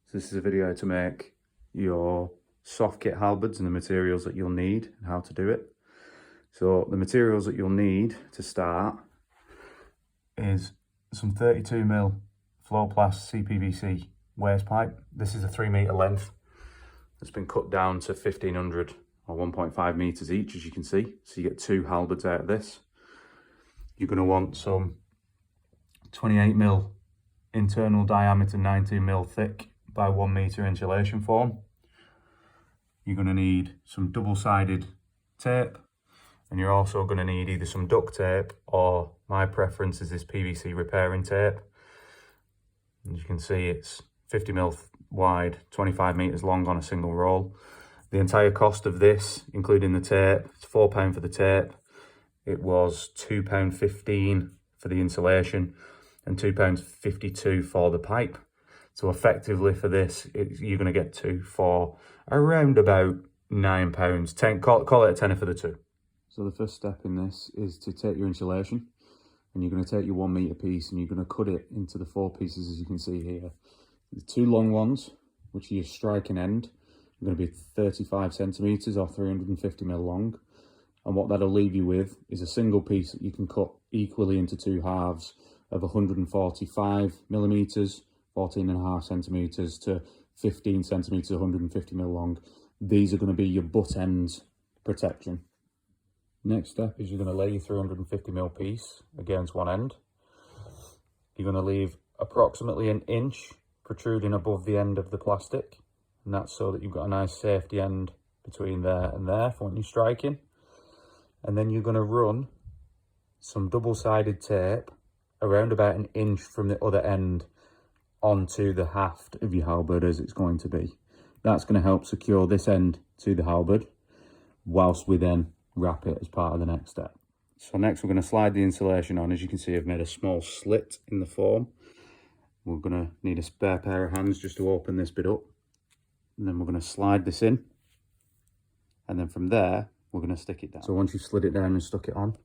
So this is a video to make your soft kit halberds and the materials that you'll need and how to do it. So the materials that you'll need to start is some 32mm floplast CPVC waste pipe. This is a 3 metre length. It's been cut down to 1500 or 1.5 metres each, as you can see. So you get 2 halberds out of this. You're going to want some 28mm internal diameter 19mm thick by 1 metre insulation foam. You're going to need some double-sided tape, and you're also going to need either some duct tape or my preference is this PVC repairing tape. As you can see, it's 50mm wide, 25 metres long on a single roll. The entire cost of this, including the tape, it's £4 for the tape. It was £2.15 for the insulation and £2.52 for the pipe. So effectively for this, you're going to get 2 for around about £9. Call it a tenner for the 2. So the first step in this is to take your insulation, and you're going to take your 1 metre piece and you're going to cut it into the 4 pieces, as you can see here. The 2 long ones, which are your striking end, are going to be 35 centimetres or 350mm long. And what that'll leave you with is a single piece that you can cut equally into 2 halves of 145mm, 14.5 centimetres to 15 centimetres, 150mm long. These are going to be your butt ends protection. Next step is you're going to lay your 350mm piece against one end. You're going to leave approximately 1 inch protruding above the end of the plastic, and that's so that you've got a nice safety end between there and there for when you're striking. And then you're going to run some double-sided tape around about 1 inch from the other end onto the haft of your halberd as it's going to be. That's going to help secure this end to the halberd whilst we then wrap it as part of the next step. So next we're going to slide the insulation on. As you can see, I've made a small slit in the foam. We're going to need a spare pair of hands just to open this bit up. And then we're going to slide this in. And then from there, we're going to stick it down. So once you've slid it down and stuck it on,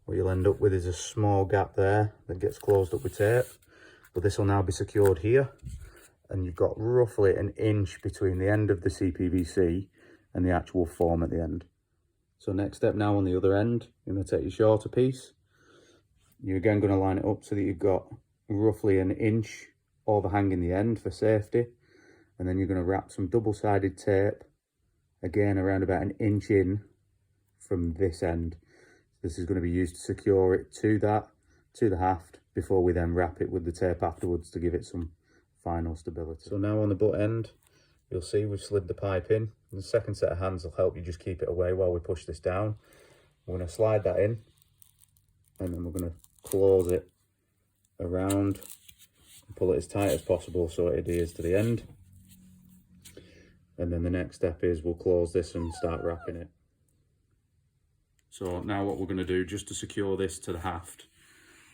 what you'll end up with is a small gap there that gets closed up with tape. But this will now be secured here, and you've got roughly 1 inch between the end of the CPVC and the actual foam at the end. So next step now on the other end, you're going to take your shorter piece. You're again going to line it up so that you've got roughly 1 inch overhanging the end for safety. And then you're going to wrap some double-sided tape, again around about 1 inch in from this end. This is going to be used to secure it to the haft before we then wrap it with the tape afterwards to give it some final stability. So now on the butt end, you'll see we've slid the pipe in. And the second set of hands will help you just keep it away while we push this down. We're going to slide that in, and then we're going to close it around and pull it as tight as possible so it adheres to the end. And then the next step is we'll close this and start wrapping it. So now what we're going to do, just to secure this to the haft,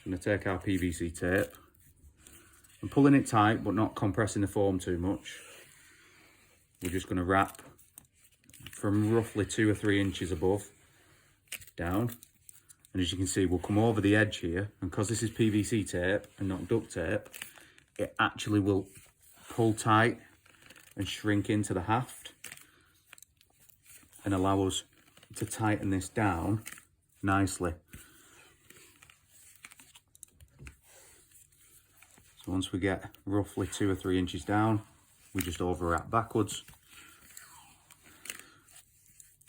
I'm going to take our PVC tape. I'm pulling it tight but not compressing the foam too much. We're just going to wrap from roughly 2 or 3 inches above down. And as you can see, we'll come over the edge here, and because this is PVC tape and not duct tape, it actually will pull tight and shrink into the haft and allow us to tighten this down nicely. So once we get roughly 2 or 3 inches down, we just overwrap backwards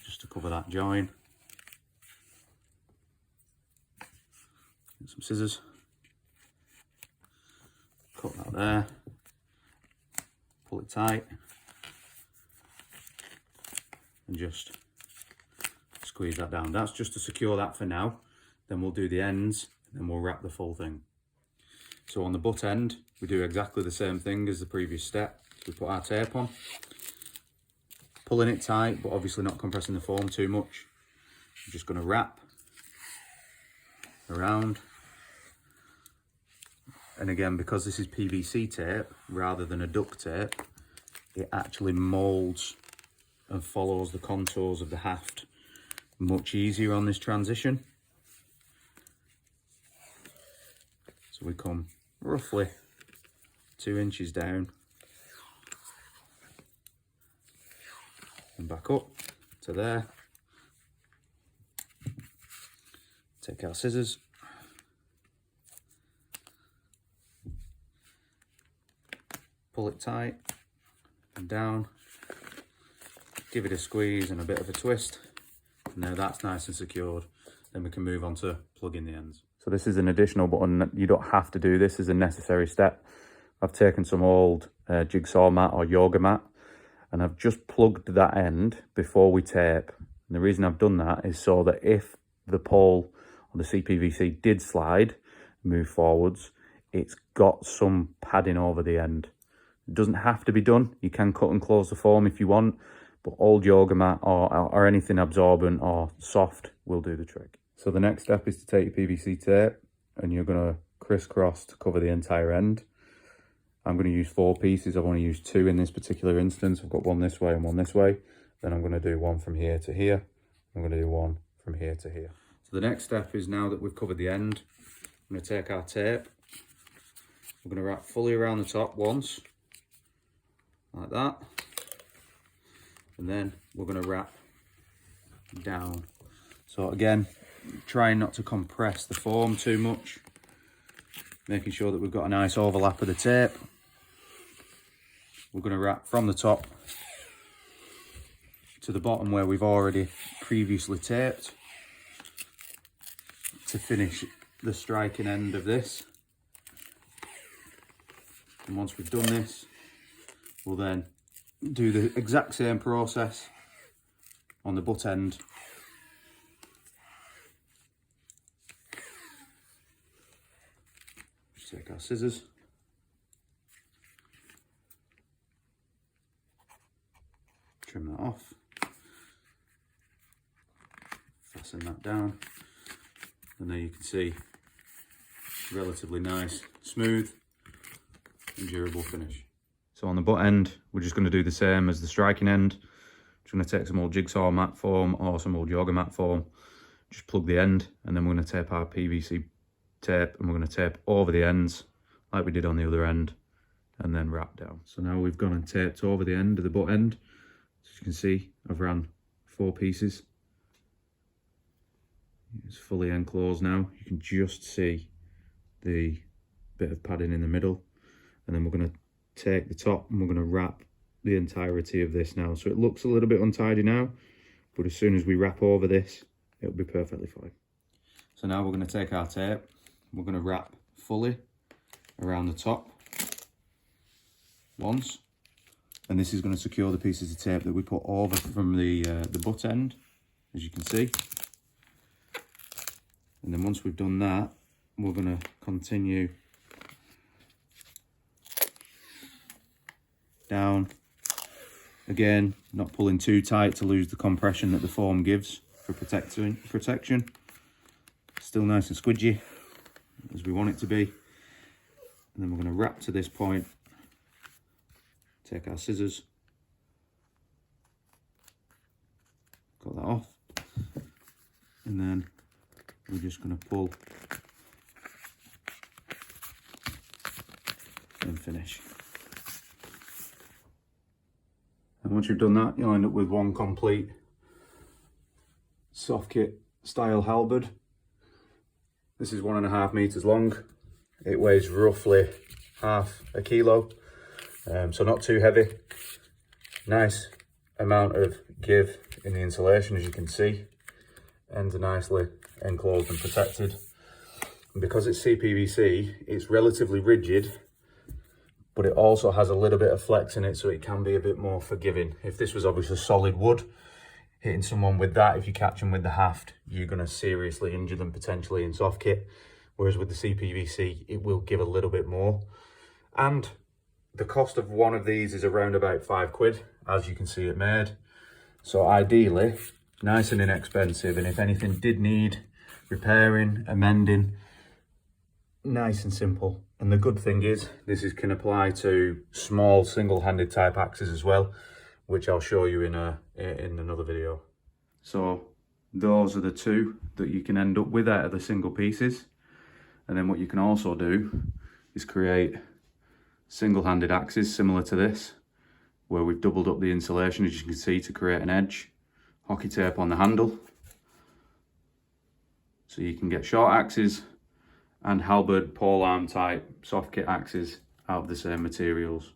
just to cover that join. Get some scissors, cut that there, pull it tight, and just squeeze that down. That's just to secure that for now. Then we'll do the ends, and then we'll wrap the full thing. So on the butt end, we do exactly the same thing as the previous step. We put our tape on, pulling it tight, but obviously not compressing the foam too much. I'm just going to wrap around. And again, because this is PVC tape rather than a duct tape, it actually moulds and follows the contours of the haft much easier on this transition. So we come roughly 2 inches down and back up to there. Take our scissors, pull it tight and down, give it a squeeze and a bit of a twist. Now that's nice and secured. Then we can move on to plugging the ends. So this is an additional button. You don't have to do this as a necessary step. I've taken some old jigsaw mat or yoga mat, and I've just plugged that end before we tape. And the reason I've done that is so that if the pole or the CPVC did slide, move forwards, it's got some padding over the end. It doesn't have to be done. You can cut and close the foam if you want, but old yoga mat or anything absorbent or soft will do the trick. So the next step is to take your PVC tape and you're going to crisscross to cover the entire end. I'm going to use 4 pieces. I've only used 2 in this particular instance. I've got one this way and one this way. Then I'm going to do one from here to here. I'm going to do one from here to here. So the next step is, now that we've covered the end, I'm going to take our tape. We're going to wrap fully around the top once, like that. And then we're going to wrap down. So again, trying not to compress the foam too much, making sure that we've got a nice overlap of the tape. We're going to wrap from the top to the bottom where we've already previously taped to finish the striking end of this. And once we've done this, we'll then do the exact same process on the butt end. Just take our scissors, trim that off, fasten that down, and there you can see relatively nice, smooth and durable finish. So on the butt end, we're just going to do the same as the striking end. Just going to take some old jigsaw mat foam or some old yoga mat foam, just plug the end, and then we're going to tape our PVC tape, and we're going to tape over the ends like we did on the other end, and then wrap down. So now we've gone and taped over the end of the butt end. As you can see, I've ran 4 pieces. It's fully enclosed now. You can just see the bit of padding in the middle, and then we're going to take the top and we're going to wrap the entirety of this now. So it looks a little bit untidy now, but as soon as we wrap over this, it'll be perfectly fine. So now we're going to take our tape, we're going to wrap fully around the top once, and this is going to secure the pieces of tape that we put over from the butt end, as you can see. And then once we've done that, we're going to continue down. Again, not pulling too tight to lose the compression that the foam gives for protection. Still nice and squidgy, as we want it to be. And then we're going to wrap to this point, take our scissors, cut that off, and then we're just going to pull and finish. And once you've done that, you'll end up with one complete soft kit style halberd. This is 1.5 meters long. It weighs roughly half a kilo, so not too heavy. Nice amount of give in the insulation, as you can see. Ends are nicely enclosed and protected. And because it's CPVC, it's relatively rigid, but it also has a little bit of flex in it, so it can be a bit more forgiving. If this was obviously solid wood, hitting someone with that, if you catch them with the haft, you're going to seriously injure them potentially in soft kit. Whereas with the CPVC, it will give a little bit more. And the cost of one of these is around about £5, as you can see it made. So ideally, nice and inexpensive, and if anything did need repairing, amending, nice and simple. And the good thing is, can apply to small single-handed type axes as well, which I'll show you in another video. So those are the 2 that you can end up with out of the single pieces. And then what you can also do is create single-handed axes similar to this, where we've doubled up the insulation, as you can see, to create an edge. Hockey tape on the handle. So you can get short axes and halberd polearm type soft kit axes out of the same materials.